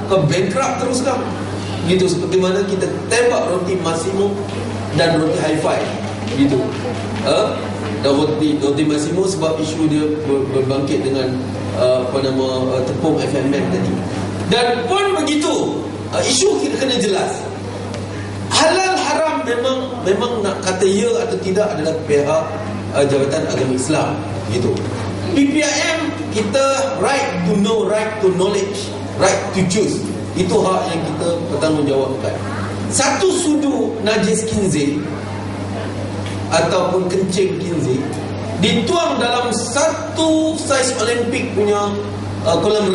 kau bankrupt terus kau. Gitu, seperti mana kita tembak roti Massimo dan roti Hi-Fi gitu. Dan roti Massimo sebab isu dia berbangkit dengan tepung FMM tadi. Dan pun begitu, isu kita kena jelas. Halal haram memang nak kata ya atau tidak adalah pihak Jabatan Agama Islam gitu. PPIM kita right to know, right to knowledge, right to choose. Itu hak yang kita bertanggungjawabkan. Satu sudu najis kinzir ataupun kencing kinzir dituang dalam satu saiz Olimpik punya kolam